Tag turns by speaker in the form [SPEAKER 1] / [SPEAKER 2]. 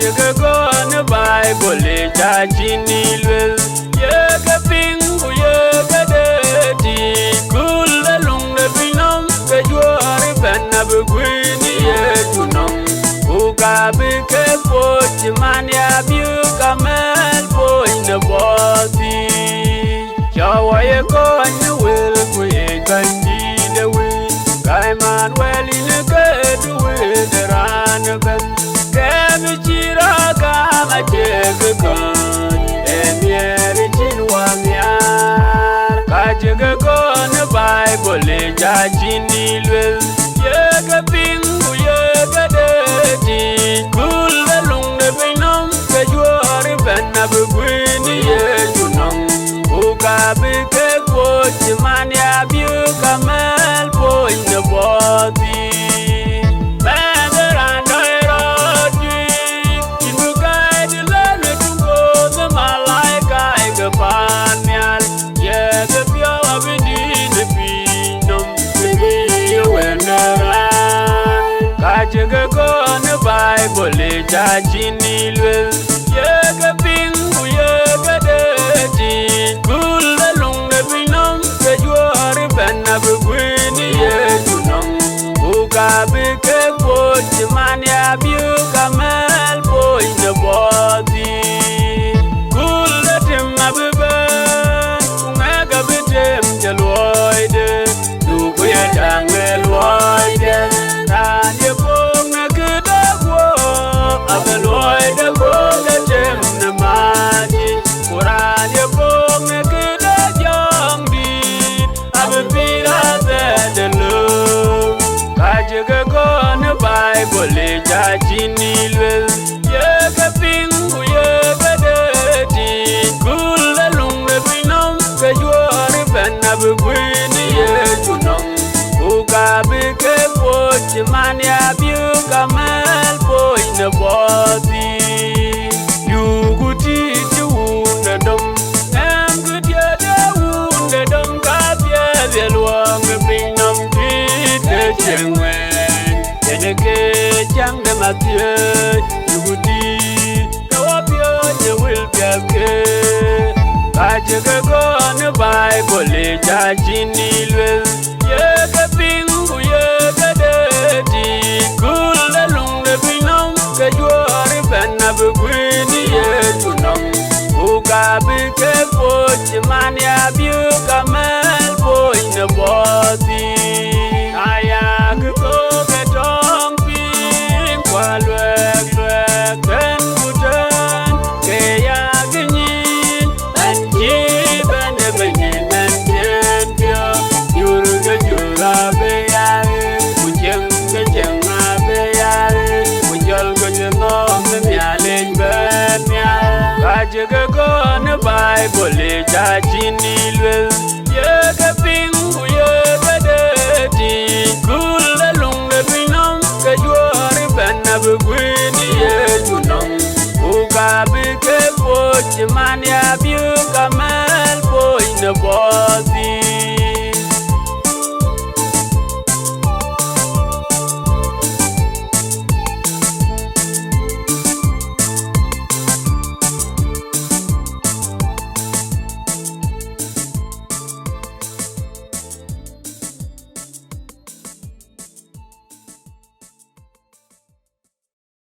[SPEAKER 1] Kajiga go na Bible chachini lwel Yega pingu yega dedi Kula lung na binom Kajuari bena bugwini yejunom Ukabi ke pochi mani abiu kamel boi na boti Chawa ye konya wil kuye kandi de wil Kaiman weli ne kedu wil derana ben Kemi chira kama chege kon Emieri chinwa miar Kajiga kona Bible chachini lwel Yega pingu yega dedi Kula lungde binom Kajuari bena bugwini yejunom Ukabi ke kwochi mani abiu kamel boi na boti Kajiga kona Bible chachini lwel Yega pingu yega dedi Kula lungde binom Kajuari bena bugwini yejunom Ukabi ke kwochi mani abiu kamel boi na boti Kula timma biben Ungega bitim jalwoide Duku ya jange lwoide Tanye pong na kidagwo Abeloide kule tim na maji Kuranye pong na kidajong dit Abepira zedelo Kajiga kona Bible chachini lwel Yega pingu yega dedi Kula lungde binom Kajuari bena bugwini yejunom Ukabi ke kwochi mani abiu kamel boi na boti Yuguti wunde dom Emgudye de wunde dom Kapye velwange binom Kite chengwen Yeneke chang de matye Yuguti Kawapyo nye wil pyapke Kajiga kona Bible chachini lwel Yega pingu yega dedi Kula lungde binom Kajuari bena bugwini yejunom Ukabi ke kwochi mani abiu kamel boi na boti Aya kiko ke tong ping Kwa lwek lwek ten buten Ke ya genyin Anji bende benyin men pyo Yurga jura beyare Kujenga jenga beyare Kujolga jenom Myalej ben myal Kajiga kona Bible chachini lwel Yega pingu yega dedi Kula lungde binom Kajuari bena bugwini yejunom Ukabi ke kwochi mani